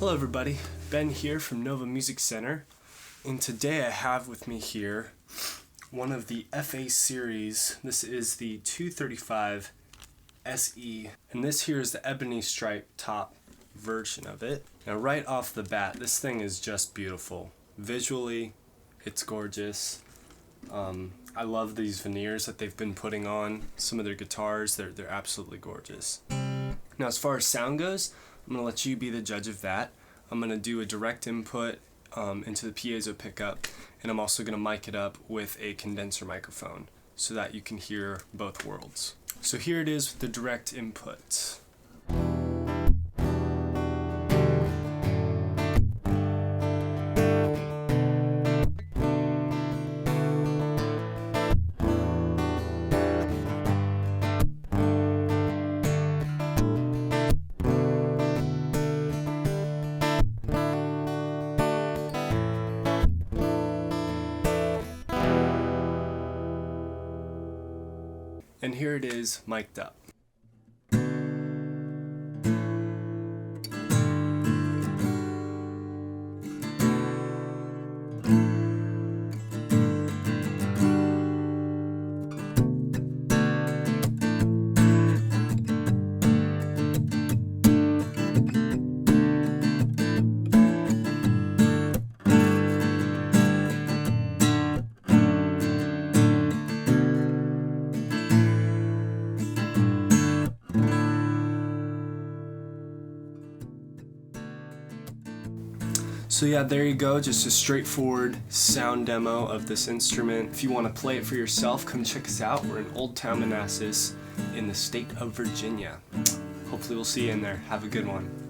Hello everybody, Ben here from Nova Music Center, and today I have with me here one of the FA series. This is the 235 SE, and this here is the Ebony stripe top version of it. Now right off the bat, this thing is just beautiful. Visually, it's gorgeous. I love these veneers that they've been putting on some of their guitars. They're absolutely gorgeous. Now as far as sound goes, I'm going to let you be the judge of that. I'm going to do a direct input into the piezo pickup, and I'm also going to mic it up with a condenser microphone so that you can hear both worlds. So here it is with the direct input. And here it is mic'd up. So yeah, there you go, just a straightforward sound demo of this instrument. If you want to play it for yourself, come check us out. We're in Old Town Manassas in the state of Virginia. Hopefully we'll see you in there. Have a good one.